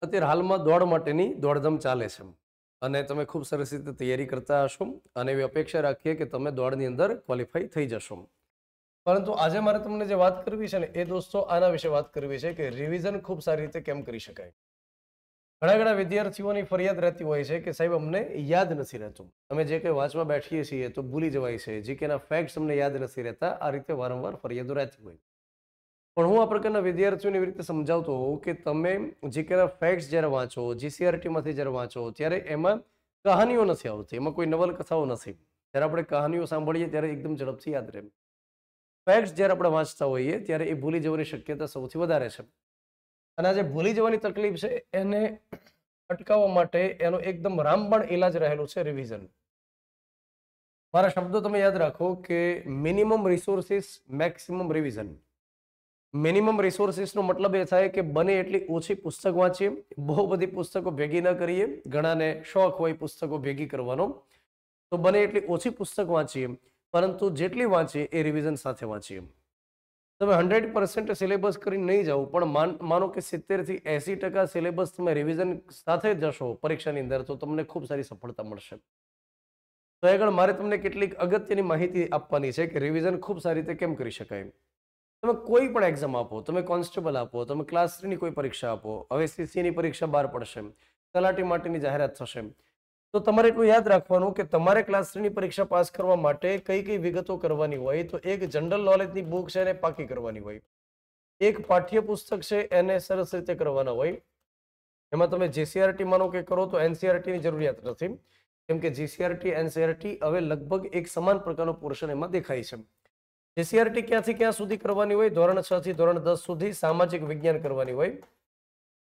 અત્યારે હાલમાં દોડ માટેની દોડધામ ચાલે છે અને તમે ખૂબ સરસ રીતે તૈયારી કરતા હશો અને એવી અપેક્ષા રાખીએ કે તમે દોડની અંદર ક્વોલિફાઈ થઈ જશો. પરંતુ આજે મારે તમને જે વાત કરવી છે ને એ દોસ્તો આના વિશે વાત કરવી છે કે રિવિઝન ખૂબ સારી રીતે કેમ કરી શકાય. ઘણા ઘણા વિદ્યાર્થીઓની ફરિયાદ રહેતી હોય છે કે સાહેબ અમને યાદ નથી રહેતું, અમે જે કંઈ વાંચવા બેઠીએ છીએ તો ભૂલી જવાય છે, જીકેના ફેક્ટ્સ અમને યાદ નથી રહેતા, આ રીતે વારંવાર ફરિયાદો રહેતી હોય. પણ હું આ પ્રકારના વિદ્યાર્થીઓને એવી રીતે સમજાવતો હોઉં કે તમે જીકેના ફેક્ટ્સ જ્યારે વાંચો, જીસીઆરટીમાંથી જ્યારે વાંચો ત્યારે એમાં કહાનીઓ નથી આવતી, એમાં કોઈ નવલકથાઓ નથી. જ્યારે આપણે કહાનીઓ સાંભળીએ ત્યારે એકદમ ઝડપથી યાદ રહે. ફેક્ટ્સ જ્યારે આપણે વાંચતા હોઈએ ત્યારે એ ભૂલી જવાની શક્યતા સૌથી વધારે છે. અને આ જે ભૂલી જવાની તકલીફ છે એને અટકાવવા માટે એનો એકદમ રામબાણ ઇલાજ રહેલો છે રિવિઝન. મારા શબ્દો તમે યાદ રાખો કે minimum resources maximum revision. Minimum રિસોર્સિસનો મતલબ એ થાય કે બને એટલી ઓછી પુસ્તક વાંચીએ, બહુ બધી પુસ્તકો ભેગી ન કરીએ. ઘણાને શોખ હોય પુસ્તકો ભેગી કરવાનો, તો બને એટલી ઓછી પુસ્તક વાંચીએ, પરંતુ જેટલી વાંચીએ એ રિવિઝન સાથે વાંચીએ. તમે 100% સિલેબસ કરીને નહીં જાઓ, પણ માનો કે 70 થી 80% સિલેબસ તમે રિવિઝન સાથે જશો પરીક્ષાની અંદર, તો તમને ખૂબ સારી સફળતા મળશે. તો આગળ મારે તમને કેટલીક અગત્યની માહિતી આપવાની છે કે રિવિઝન ખૂબ સારી રીતે કેમ કરી શકાય. તમે કોઈ પણ એક્ઝામ આપો, તમે કોન્સ્ટેબલ આપો, તમે ક્લાસ 3ની કોઈ પરીક્ષા આપો, હવે સીસીની પરીક્ષા બહાર પડશે, તલાટી માટેની જાહેરાત થશે, તો તમારે એટલું યાદ રાખવાનું કે તમારે ક્લાસ 3ની પરીક્ષા પાસ કરવા માટે કઈ કઈ વિગતો કરવાની હોય. તો એક જનરલ નોલેજની બુક છે એને પાકી કરવાની હોય, એક પાઠ્યપુસ્તક છે એને સરસ રીતે કરવાના હોય. એમાં તમે જીસીઆરટી માનો કે કરો તો એનસીઆરટીની જરૂરિયાત નથી, કેમ કે જીસીઆરટી એનસીઆરટી હવે લગભગ એક સમાન પ્રકારનો પોર્શન એમાં દેખાય છે. જીસીઆરટી ક્યાંથી ક્યાં સુધી કરવાની હોય? ધોરણ 6 થી ધોરણ 10 સુધી સામાજિક વિજ્ઞાન કરવાની હોય.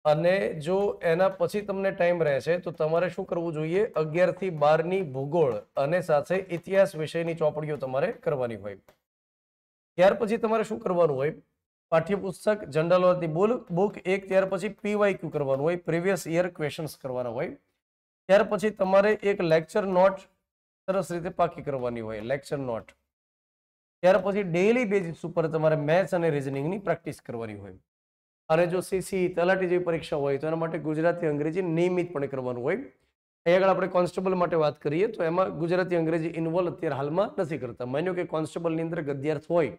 અને જો એના પછી તમને ટાઈમ રહે છે તો તમારે શું કરવું જોઈએ? 11 થી 12ની ભૂગોળ અને સાથે ઇતિહાસ વિષયની ચોપડીઓ તમારે કરવાની હોય. ત્યાર પછી તમારે શું કરવાનું હોય? પાઠ્યપુસ્તક જનરલ નોલેજની બુક એક, ત્યાર પછી પીવાયક્યુ કરવાનું હોય, પ્રીવિયસ યર ક્વેશ્ચન્સ કરવાના હોય. ત્યાર પછી તમારે એક લેક્ચર નોટ સરસ રીતે પાકી કરવાની હોય, લેક્ચર નોટ. ત્યાર પછી ડેઇલી બેઝિસ ઉપર તમારે મેથ્સ અને રીઝનિંગની પ્રેક્ટિસ કરવાની હોય. અને જો સીસી તલાટી જેવી પરીક્ષા હોય તો એના માટે ગુજરાતી અંગ્રેજી નિયમિતપણે કરવાનું હોય. અહીં આગળ આપણે કોન્સ્ટેબલ માટે વાત કરીએ તો એમાં ગુજરાતી અંગ્રેજી ઇન્વોલ્વ અત્યારે હાલમાં નથી કરતા. માન્યો કે કોન્સ્ટેબલની અંદર ગદ્યાર્થ હોય,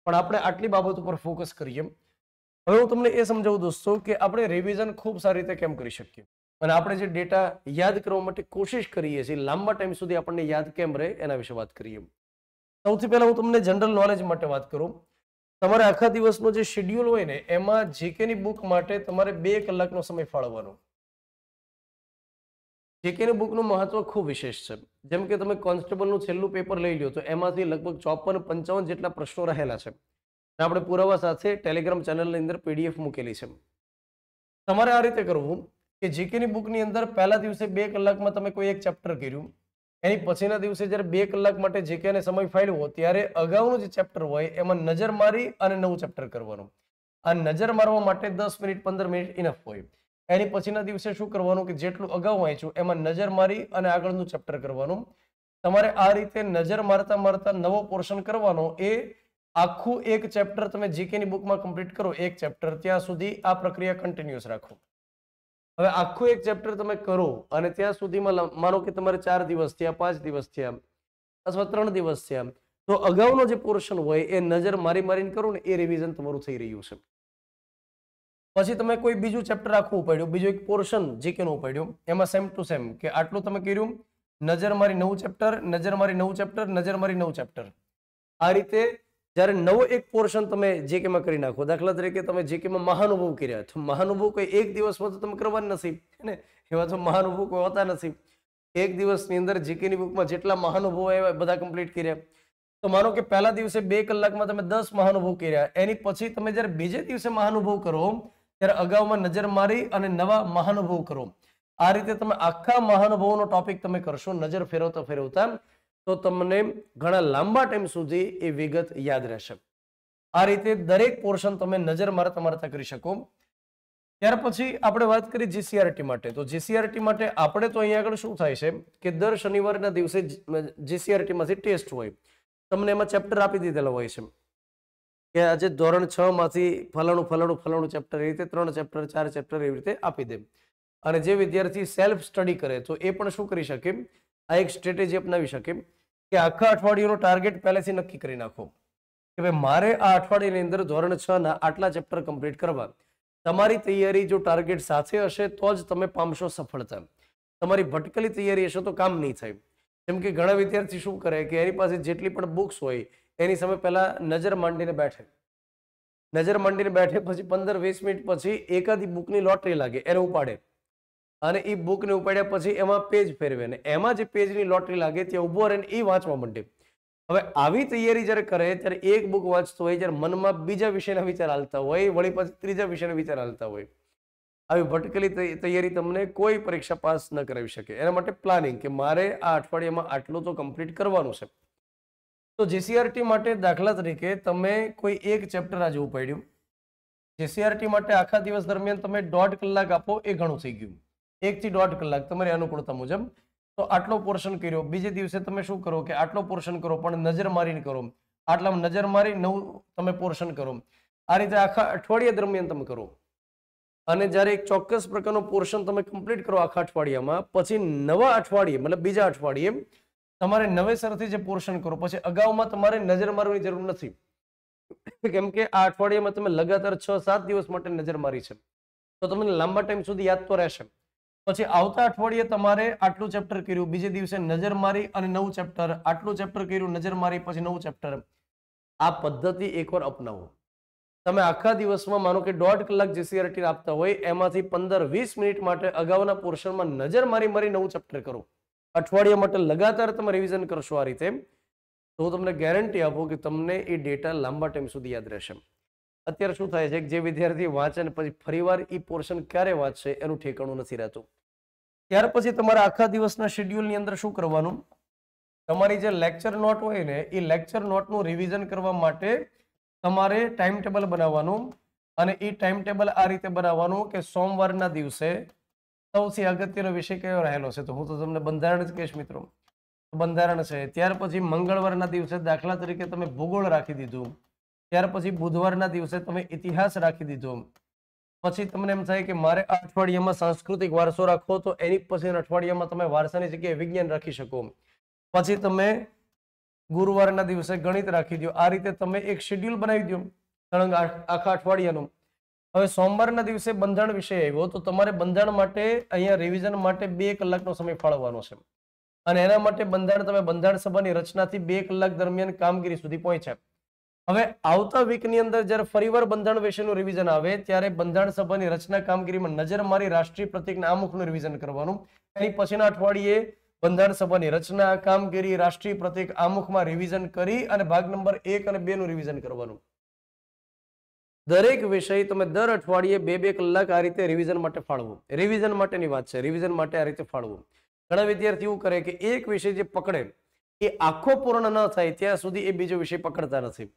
પણ આપણે આટલી બાબત ઉપર ફોકસ કરીએ. હવે હું તમને એ સમજાવું દોસ્તો કે આપણે રિવિઝન ખૂબ સારી રીતે કેમ કરી શકીએ અને આપણે જે ડેટા યાદ કરવા માટે કોશિશ કરીએ છીએ લાંબા ટાઈમ સુધી આપણને યાદ કેમ રહે એના વિશે વાત કરીએ. સૌથી પહેલા હું તમને જનરલ નોલેજ માટે વાત કરું. તમારે આખા દિવસનો જે શેડ્યુલ હોય ને એમાં જીકેની બુક માટે તમારે 2 કલાકનો સમય ફાળવવાનો. જીકેની બુકનું મહત્વ ખૂબ વિશેષ છે. જેમ કે તમે કોન્સ્ટેબલનું છેલ્લું પેપર લઈ લો તો એમાંથી લગભગ 54-55 જેટલા પ્રશ્નો રહેલા છે. આપણે પુરાવા સાથે ટેલિગ્રામ ચેનલની અંદર પીડીએફ મૂકેલી છે. તમારે આ રીતે કરવું કે જીકેની બુકની અંદર પહેલા દિવસે 2 કલાકમાં તમે કોઈ એક ચેપ્ટર કર્યું, એની પછીના દિવસે જ્યારે 2 કલાક માટે જીકેને સમય ફાળવ્યો ત્યારે અગાઉનું જે ચેપ્ટર હોય એમાં નજર મારી અને નવું ચેપ્ટર કરવાનું. આ નજર મારવા માટે 10 મિનિટ 15 મિનિટ ઇનફ હોય. એની પછીના દિવસે શું કરવાનું કે જેટલું અગાઉ વાંચ્યું એમાં નજર મારી અને આગળનું ચેપ્ટર કરવાનું. તમારે આ રીતે નજર મારતા મારતા નવો પોર્શન કરવાનો. એ આખું એક ચેપ્ટર તમે જીકેની બુકમાં કમ્પ્લીટ કરો, એક ચેપ્ટર, ત્યાં સુધી આ પ્રક્રિયા કન્ટિન્યુઅસ રાખો. હવે આખું એક ચેપ્ટર તમે કરો અને ત્યાં સુધીમાં માનો કે તમારે 4 દિવસ થયા, 5 દિવસ થયા અથવા 3 દિવસ થયા, તો અગાઉનો જે પોર્શન હોય એ નજર મારી મારીને કરો ને એ રિવિઝન તમારું થઈ રહ્યું છે. પછી તમે કોઈ બીજું ચેપ્ટર આખું ઉપાડ્યું, બીજો એક પોર્શન જીકેનું ઉપાડ્યું, એમાં સેમ ટુ સેમ કે આટલું તમે કર્યું, નજર મારી નવું ચેપ્ટર, નજર મારી નવું ચેપ્ટર, નજર મારી નવું ચેપ્ટર. આ રીતે જ્યારે નવો એક પોર્શન તમે જીકેમાં કરી નાખો, દાખલા તરીકે તમે જીકેમાં મહાનુભાવ કર્યા, તો મહાનુભાવ કોઈ એક દિવસમાં તો તમે કરવાના નથી ને, એવા તો મહાનુભાવ કોઈ હોતા નથી. એક દિવસની અંદર જીકેની બુકમાં જેટલા મહાનુભાવો આવ્યા બધા કમ્પ્લીટ કર્યા. તો માનો કે પહેલા દિવસે 2 કલાકમાં તમે 10 મહાનુભાવ કર્યા, એની પછી તમે જ્યારે બીજે દિવસે મહાનુભાવ કરો ત્યારે અગાઉમાં નજર મારી અને નવા મહાનુભાવ કરો. આ રીતે તમે આખા મહાનુભાવોનો ટોપિક તમે કરશો નજર ફેરવતા ફેરવતા, તો તમને ઘણા લાંબા ટાઈમ સુધી એ વિગત યાદ રહેશે. આ રીતે દરેક પોર્શન તમે નજર મારતા મારતા કરી શકો. ત્યાર પછી આપણે વાત કરી જીસીઆરટી માટે. તો જીસીઆરટી માટે આપણે તો અહીંયા આગળ શું થાય છે કે દર શનિવારના દિવસે જીસીઆરટી માંથી ટેસ્ટ હોય, તમને એમાં ચેપ્ટર આપી દીધેલા હોય છે. કે આજે ધોરણ 6 માંથી ફલાણું ફલાણું ફલાણું ચેપ્ટર, એ રીતે 3 ચેપ્ટર 4 ચેપ્ટર એવી રીતે આપી દે. અને જે વિદ્યાર્થી સેલ્ફ સ્ટડી કરે તો એ પણ શું કરી શકે, આ એક સ્ટ્રેટેજી અપનાવી શકે કે આખા અઠવાડિયાનો ટાર્ગેટ પહેલેથી નક્કી કરી નાખો કે ભાઈ મારે આ અઠવાડિયાની અંદર ધોરણ 6 ના આટલા ચેપ્ટર કમ્પ્લીટ કરવા. તમારી તૈયારી જો ટાર્ગેટ સાથે હશે તો જ તમે પામશો સફળતા. તમારી ભટકેલી તૈયારી હશે તો કામ નહીં થાય. જેમ કે ઘણા વિદ્યાર્થી શું કરે કે એની પાસે જેટલી પણ બુક્સ હોય એની સામે પહેલા નજર માંડીને બેઠે. નજર માંડીને બેઠે પછી 15-20 મિનિટ પછી એકાદી બુકની લોટરી લાગે, એને ઉપાડે અને એ બુકને ઉપાડ્યા પછી એમાં પેજ ફેરવે ને એમાં જે પેજની લોટરી લાગે ત્યાં ઉભો રહીને એ વાંચવા માંડે. હવે આવી તૈયારી જ્યારે કરે ત્યારે એક બુક વાંચતો હોય ત્યારે મનમાં બીજા વિષયના વિચાર હાલતા હોય, વળી પછી ત્રીજા વિષયના વિચાર હાલતા હોય. આવી ભટકેલી તૈયારી તમને કોઈ પરીક્ષા પાસ ન કરાવી શકે. એના માટે પ્લાનિંગ કે મારે આ અઠવાડિયામાં આટલું તો કમ્પ્લીટ કરવાનું છે. તો જીસીઆરટી માટે દાખલા તરીકે તમે કોઈ એક ચેપ્ટર આજે ઉપાડ્યું, જીસીઆરટી માટે આખા દિવસ દરમિયાન તમે 1.5 કલાક આપો એ ઘણું થઈ ગયું. 1 થી 1.5 કલાક તમારી અનુકૂળતા મુજબ તો આટલો પોર્શન કર્યો. બીજે દિવસે તમે શું કરો કે આટલો પોર્શન કરો પણ નજર મારીને કરો, આટલામાં નજર મારી 9 તમે પોર્શન કરો. આ રીતે આખા અઠવાડિયા દરમિયાન તમે કરો. અને જ્યારે એક ચોક્કસ પ્રકારનો પોર્શન તમે કમ્પ્લીટ કરો આખા અઠવાડિયામાં, પછી નવા અઠવાડિયે મતલબ બીજા અઠવાડિયે તમારે નવેસરથી જે પોર્શન કરો, પછી અગાઉમાં તમારે નજર મારવાની જરૂર નથી. કેમ કે આ અઠવાડિયામાં તમે લગાતાર 6-7 દિવસ માટે નજર મારી છે તો તમને લાંબા ટાઈમ સુધી યાદ તો રહેશે. પછી આવતા અઠવાડિયે તમારે આટલું ચેપ્ટર કર્યું, બીજે દિવસે નજર મારી અને 9 ચેપ્ટર, આટલું ચેપ્ટર કર્યું, નજર મારી પછી 9 ચેપ્ટર. આ પદ્ધતિ એકવાર અપનાવો. તમે આખા દિવસમાં માનો કે 1.5 કલાક જીસીઆરટી આપતા હોય, એમાંથી 15-20 મિનિટ માટે અગાઉના પોર્શનમાં નજર મારી 9 ચેપ્ટર કરો. અઠવાડિયા માટે લગાતાર તમે રિવિઝન કરશો આ રીતે, તો હું તમને ગેરંટી આપું કે તમને એ ડેટા લાંબા ટાઈમ સુધી યાદ રહેશે. અત્યારે શું થાય છે કે જે વિદ્યાર્થી વાંચે ને પછી ફરીવાર એ પોર્શન ક્યારે વાંચશે એનું ઠેકાણું નથી રહેતું. ત્યાર પછી તમારા આખા દિવસના શેડ્યુલની અંદર શું કરવાનું, તમારી જે લેક્ચર નોટ હોય ને એ લેક્ચર નોટનું રિવિઝન કરવા માટે તમારે ટાઈમ ટેબલ બનાવવાનું. અને એ ટાઈમ ટેબલ આ રીતે બનાવવાનું કે સોમવારના દિવસે સૌથી અગત્યનો વિષય કયો રહેલો છે, તો હું તો તમને બંધારણ જ કહીશ મિત્રો, બંધારણ છે. ત્યાર પછી મંગળવારના દિવસે દાખલા તરીકે તમે ભૂગોળ રાખી દીધું. ત્યાર પછી બુધવારના દિવસે તમે ઇતિહાસ રાખી દીધો. પછી તમને એમ થાય કે મારે આ અઠવાડિયામાં સાંસ્કૃતિક વારસો રાખવો, તો એની પછી અઠવાડિયામાં તમે વારસાની જગ્યાએ વિજ્ઞાન રાખી શકો. પછી તમે ગુરુવારના દિવસે ગણિત રાખી દો. આ રીતે તમે એક શેડ્યુલ બનાવી દો સળંગ આખા અઠવાડિયાનું. હવે સોમવારના દિવસે બંધારણ વિષય આવ્યો તો તમારે બંધારણ માટે અહીંયા રિવિઝન માટે 2 કલાકનો સમય ફાળવવાનો છે. અને એના માટે તમે બંધારણ સભાની રચનાથી 2 કલાક દરમિયાન કામગીરી સુધી પહોંચ્યા. હવે આવતા વીકની અંદર જ્યારે ફરીવાર બંધારણ વિષયનું રિવિઝન આવે ત્યારે બંધારણ સભાની રચના કામગીરીમાં નજર મારી રાષ્ટ્રીય પ્રતીકના આમુખનું રિવિઝન કરવાનું. એની પછીના અઠવાડિયે બંધારણ સભાની રચના કામગીરી રાષ્ટ્રીય પ્રતીક આમુખમાં રિવિઝન કરી અને ભાગ નંબર 1 અને 2 નું રિવિઝન કરવાનું. દરેક વિષય તમે દર અઠવાડિયે 2-2 કલાક આ રીતે રિવિઝન માટે ફાળવો. રિવિઝન માટેની વાત છે, રિવિઝન માટે આ રીતે ફાળવો. ઘણા વિદ્યાર્થીઓ એવું કરે કે એક વિષય જે પકડે એ આખો પૂર્ણ ન થાય ત્યાં સુધી એ બીજો વિષય પકડતા નથી.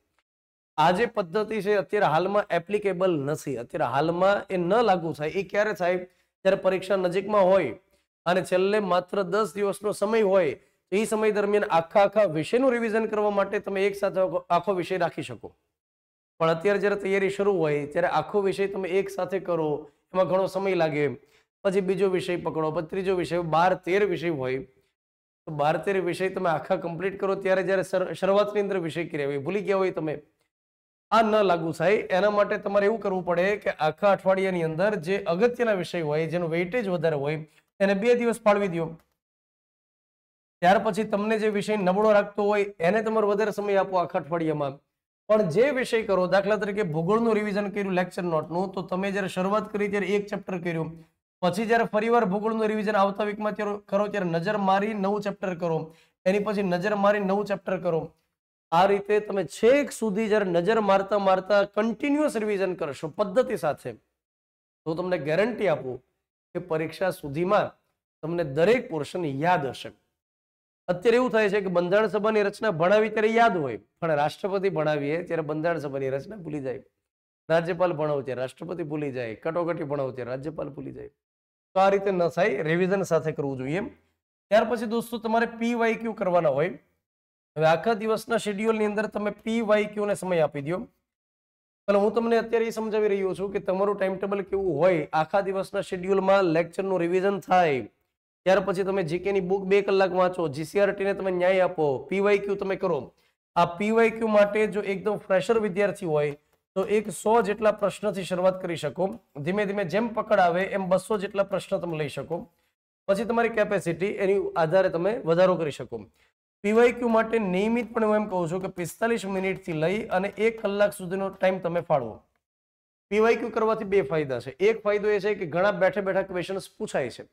આ જે પદ્ધતિ છે અત્યારે હાલમાં એપ્લિકેબલ નથી. અત્યારે હાલમાં એ ન લાગુ થાય. એ ક્યારે થાય, જ્યારે પરીક્ષા નજીકમાં હોય અને છેલ્લે માત્ર 10 દિવસનો સમય હોય, તો એ સમય દરમિયાન આખા વિષયનું રિવિઝન કરવા માટે તમે એક સાથે આખો વિષય રાખી શકો. પણ અત્યારે જ્યારે તૈયારી શરૂ હોય ત્યારે આખો વિષય તમે એક સાથે કરો એમાં ઘણો સમય લાગે. પછી બીજો વિષય પકડો, પછી ત્રીજો વિષય, 12-13 વિષય હોય તો 12-13 વિષય તમે આખા કમ્પ્લીટ કરો ત્યારે જ્યારે શરૂઆતની અંદર વિષય કર્યા હોય ભૂલી ગયા હોય તમે, આ ન લાગુ થાય. એના માટે તમારે એવું કરવું પડે કે આખા અઠવાડિયાની અંદર જે અગત્યના વિષય હોય, જેનો વેઇટેજ વધારે હોય, એને 2 દિવસ ફાળવી દો. ત્યાર પછી તમને જે વિષય નબળો રાખતો હોય એને તમારે વધારે સમય આપો આખા અઠવાડિયામાં. પણ જે વિષય કરો, દાખલા તરીકે ભૂગોળનું રિવિઝન કર્યું લેક્ચર નોટનું, તો તમે જ્યારે શરૂઆત કરી ત્યારે 1 ચેપ્ટર કર્યું, પછી જ્યારે ફરીવાર ભૂગોળનું રિવિઝન આવતા વીકમાં કરો ત્યારે નજર મારી 9 ચેપ્ટર કરો, એની પછી નજર મારી 9 ચેપ્ટર કરો. આ રીતે તમે છેક સુધી જ્યારે નજર મારતા મારતા કન્ટિન્યુઅસ રિવિઝન કરશો પદ્ધતિ સાથે, તો તમને ગેરંટી આપું કે પરીક્ષા સુધીમાં તમને દરેક પોર્શન યાદ હશે. અત્યારે એવું થાય છે કે બંધારણ સભાની રચના ભણાવી ત્યારે યાદ હોય, પણ રાષ્ટ્રપતિ ભણાવીએ ત્યારે બંધારણ સભાની રચના ભૂલી જાય, રાજ્યપાલ ભણાવો ત્યારે રાષ્ટ્રપતિ ભૂલી જાય, કટોકટી ભણાવો ત્યારે રાજ્યપાલ ભૂલી જાય. તો આ રીતે ન થાય, રિવિઝન સાથે કરવું જોઈએ. ત્યાર પછી દોસ્તો તમારે PYQ કરવાના હોય. હવે આખા દિવસના શેડ્યુલની અંદર તમે PYQ ને સમય આપી દો. એટલે હું તમને અત્યારે એ સમજાવી રહ્યો છું કે તમારું ટાઈમ ટેબલ કેવું હોય, આખા દિવસના શેડ્યુલમાં લેક્ચરનું રિવિઝન થાય, ત્યાર પછી તમે જીકેની બુક 2 કલાક વાંચો, જીસીઆરટી ને તમે ન્યાય આપો, પીવાયક્યુ તમે કરો. આ પીવાયક્યુ માટે જો એકદમ ફ્રેશર વિદ્યાર્થી હોય તો 100 જેટલા પ્રશ્નથી શરૂઆત કરી શકો. ધીમે ધીમે જેમ પકડ આવે એમ 200 જેટલા પ્રશ્ન તમે લઈ શકો. પછી તમારી કેપેસિટી એની આધારે તમે વધારો કરી શકો. પીવાયક્યુ માટે નિયમિતપણે હું એમ કહું છું કે 45 મિનિટથી લઈ અને 1 કલાક સુધીનો ટાઈમ તમે ફાળવો. પીવાયક્યુ કરવાથી 2 ફાયદા છે. એક ફાયદો એ છે કે ઘણા બેઠા બેઠા ક્વેશ્ચન્સ પૂછાય છે,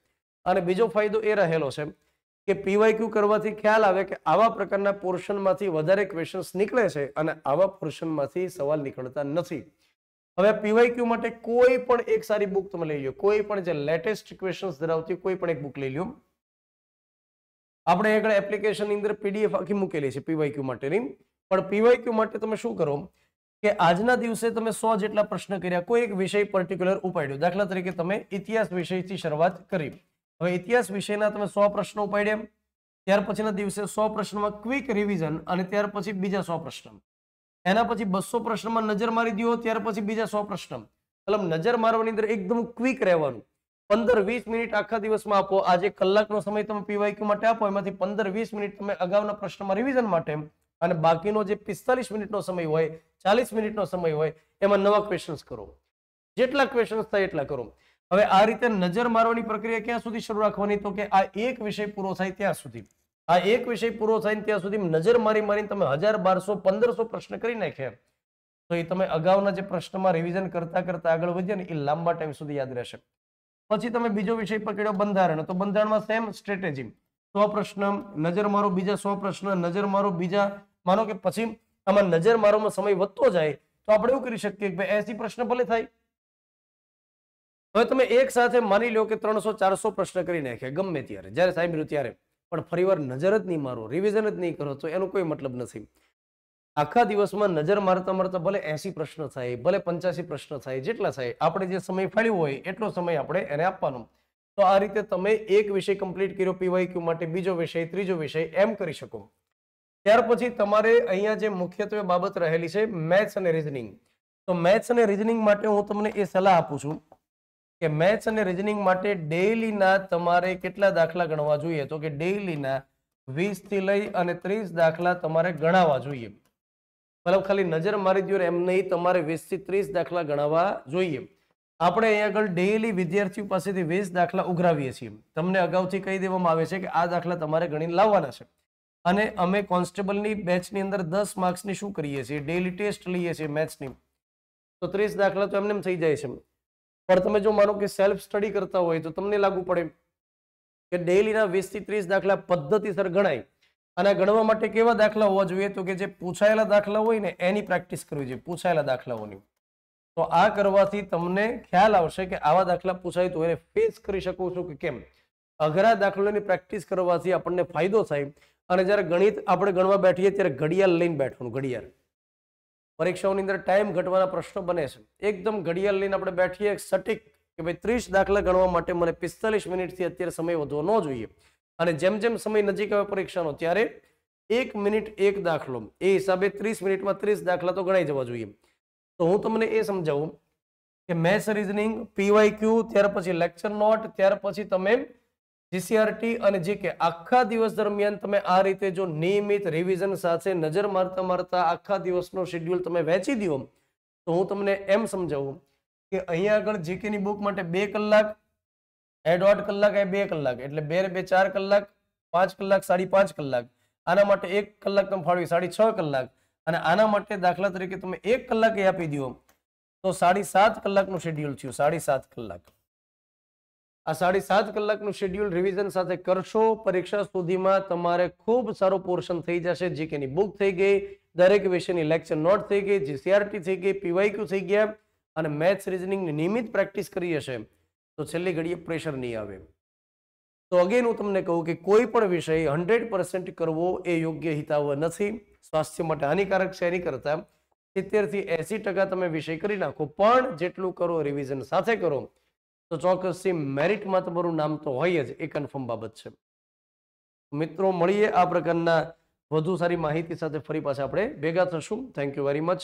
અને બીજો ફાયદો એ રહેલો છે કે પીવાયક્યુ કરવાથી ખ્યાલ આવે કે આવા પ્રકારના પોર્શનમાંથી વધારે ક્વેશ્ચન્સ નીકળે છે અને આવા પોર્શનમાંથી સવાલ નીકળતા નથી. હવે પીવાયક્યુ માટે કોઈ પણ એક સારી બુક તમે લઈ લો, કોઈ પણ જે લેટેસ્ટ ક્વેશ્ચન્સ ધરાવતી કોઈ પણ એક બુક લઈ લો. આપણે આગળ એપ્લિકેશનની અંદર પીડીએફ આખી મૂકેલી છે પીવાયક્યુ માટેની. પણ પીવાયક્યુ માટે તમે શું કરો કે આજના દિવસે તમે 100 જેટલા પ્રશ્ન કર્યા, કોઈ એક વિષય પર્ટિક્યુલર ઉપાડ્યો. દાખલા તરીકે તમે ઇતિહાસ વિષયથી શરૂઆત કરી. હવે ઇતિહાસ વિષયના તમે 100 પ્રશ્નો ઉપાડ્યા, ત્યાર પછીના દિવસે 100 પ્રશ્નોમાં ક્વિક રિવિઝન, અને ત્યાર પછી બીજા 100 પ્રશ્ન. એના પછી 200 પ્રશ્નમાં નજર મારી દો, ત્યાર પછી બીજા 100 પ્રશ્ન. મતલબ નજર મારવાની અંદર એકદમ ક્વિક રહેવાનું. 15-20 મિનિટ આખા દિવસમાં આપો. આજે કલાકનો સમય તમે પીવાયક્યુ માટે આપો, એમાંથી 15-20 મિનિટ તમે અગાઉના પ્રશ્નમાં રિવિઝન માટે, અને બાકીનો જે 45 મિનિટનો સમય હોય, 40 મિનિટનો સમય હોય, એમાં નવા ક્વેશ્ચન્સ કરો. જેટલા ક્વેશ્ચન્સ થાય એટલા કરો. હવે આ રીતે નજર મારવાની પ્રક્રિયા ક્યાં સુધી શરૂ રાખવાની? તો કે આ એક વિષય પૂરો થાય ત્યાં સુધી. આ એક વિષય પૂરો થાય ત્યાં સુધી નજર મારી મારીને તમે 1000, 1200, 1500 પ્રશ્ન કરી નાખ્યા, તો એ તમે અગાઉના જે પ્રશ્નમાં રિવિઝન કરતા કરતા આગળ વધ્યા ને એ લાંબા ટાઈમ સુધી યાદ રહેશે. પછી તમે બીજો વિષય પકડ્યો બંધારણ, તો બંધારણમાં સેમ સ્ટ્રેટેજી. 100 પ્રશ્ન નજર મારો, બીજા 100 પ્રશ્ન નજર મારો, બીજા. માનો કે પછી આમાં નજર મારોમાં સમય વધતો જાય તો આપણે એવું કરી શકીએ કે ભાઈ 80 પ્રશ્ન ભલે થાય. હવે તમે એક સાથે માની લો કે 300-400 પ્રશ્ન કરી નાખ્યા ગમે ત્યારે, જ્યારે સાંભળ્યું ત્યારે, પણ ફરીવાર નજર જ નહીં મારો, રિવિઝન જ નહીં કરો, તો એનો કોઈ મતલબ નથી. આખા દિવસમાં નજર મારતા મારતા ભલે 80 પ્રશ્ન થાય, ભલે 85 પ્રશ્ન થાય, જેટલા થાય, આપણે જે સમય ફાળ્યો હોય એટલો સમય આપણે એને આપવાનો. તો આ રીતે તમે એક વિષય કમ્પ્લીટ કર્યો પીવાયક્યુ માટે, બીજો વિષય, ત્રીજો વિષય, એમ કરી શકો. ત્યાર પછી તમારે અહીંયા જે મુખ્યત્વે બાબત રહેલી છે મેથ્સ અને રીઝનિંગ. તો મેથ્સ અને રીઝનિંગ માટે હું તમને એ સલાહ આપું છું કે મેથ્સ અને રીઝનિંગ માટે ડેઈલીના તમારે કેટલા દાખલા ગણવા જોઈએ? તો કે ડેઈલીના 20 થી લઈ અને 30 દાખલા તમારે ગણાવવા જોઈએ. મતલબ ખાલી નજર મારી દો એમ નહીં, તમારે 20 થી 30 દાખલા ગણાવવા જોઈએ. આપણે અહીંયા આગળ ડેઈલી વિદ્યાર્થીઓ પાસેથી 20 દાખલા ઉઘરાવીએ છીએ. તમને અગાઉથી કહી દેવામાં આવે છે કે આ દાખલા તમારે ગણીને લાવવાના છે. અને અમે કોન્સ્ટેબલની બેચની અંદર 10 માર્ક્સની શું કરીએ છીએ? ડેઈલી ટેસ્ટ લઈએ છીએ મેથ્સની. તો 30 દાખલા તો એમને થઈ જાય છે. પણ તમે જો માનો કે સેલ્ફ સ્ટડી કરતા હોય તો તમને લાગુ પડે કે ડેઈલીના 20 થી 30 દાખલા પદ્ધતિસર ગણાય. અને ગણવા માટે કેવા દાખલા હોવા જોઈએ? તો કે જે પૂછાયેલા દાખલા હોય ને એની પ્રેક્ટિસ કરવી જોઈએ, પૂછાયેલા દાખલાઓની. તો આ કરવાથી તમને ખ્યાલ આવશે કે આવા દાખલા પૂછાય તો એને ફેસ કરી શકો છો કે કેમ. અઘરા દાખલાની પ્રેક્ટિસ કરવાથી આપણને ફાયદો થાય. અને જ્યારે ગણિત આપણે ગણવા બેઠીએ ત્યારે ઘડિયાળ લઈને બેઠવાનું. ઘડિયાળ પરીક્ષાઓની અંદર ટાઈમ ઘટવાના પ્રશ્નો બને છે. એકદમ ઘડિયાળ લઈને આપણે બેઠીએ સટીક કે ભાઈ 30 દાખલા ગણવા માટે મને 45 મિનિટથી અત્યારે સમય વધવો ન જોઈએ. અને જેમ જેમ સમય નજીક આવે પરીક્ષાનો ત્યારે 1 મિનિટ 1 દાખલો, એ હિસાબે 30 મિનિટમાં 30 દાખલા તો ગણાઈ જવા જોઈએ. તો હું તમને એ સમજાવું કે મેથ્સ, રીઝનિંગ, પીવાયક્યુ, ત્યાર પછી લેક્ચર નોટ, ત્યાર પછી તમે જીસીઆરટી અને જીકે આખા દિવસ દરમિયાન તમે આ રીતે જો નિયમિત રિવિઝન સાથે નજર મારતા મારતા આખા દિવસનો શેડ્યુલ તમે વહેંચી દો, તો હું તમને એમ સમજાવું કે અહીંયા આગળ જીકેની બુક માટે 2 કલાક, 1.5 કલાક, 2 કલાક, એટલે 2 ને 2 4 કલાક, 5 કલાક, 5.5 કલાક. આના માટે 1 કલાક તમે ફાળવી 6.5 કલાક. અને આના માટે દાખલા તરીકે તમે 1 કલાક આપી દો તો 7.5 કલાકનું શેડ્યુલ થયું. 7.5 કલાક. આ 7.5 કલાકનું શેડ્યુલ રિવિઝન સાથે કરશો, પરીક્ષા સુધીમાં તમારે ખૂબ સારો પોર્શન થઈ જશે. જીકેની બુક થઈ ગઈ, દરેક વિષયની લેક્ચર નોટ થઈ ગઈ, જીસીઆરટી થઈ ગઈ, પીવાયક્યુ થઈ ગયા, અને મેથ્સ, રીઝનિંગની નિયમિત પ્રેક્ટિસ કરી હશે તો છેલ્લી ઘડીએ પ્રેશર નહીં આવે. તો અગેન હું તમને કહું કે કોઈ પણ વિષય 100% કરવો એ યોગ્ય હિતાવહ નથી. સ્વાસ્થ્ય માટે હાનિકારક છે. એની કરતા 70 થી 80% તમે વિષય કરી નાખો, પણ જેટલું કરો રિવિઝન સાથે કરો તો ચોક્કસથી મેરિટમાં તમારું નામ તો હોય જ, એ કન્ફર્મ બાબત છે. મિત્રો, મળીએ આ પ્રકારના વધુ સારી માહિતી સાથે ફરી પાછા આપણે ભેગા થશું. Thank you very much.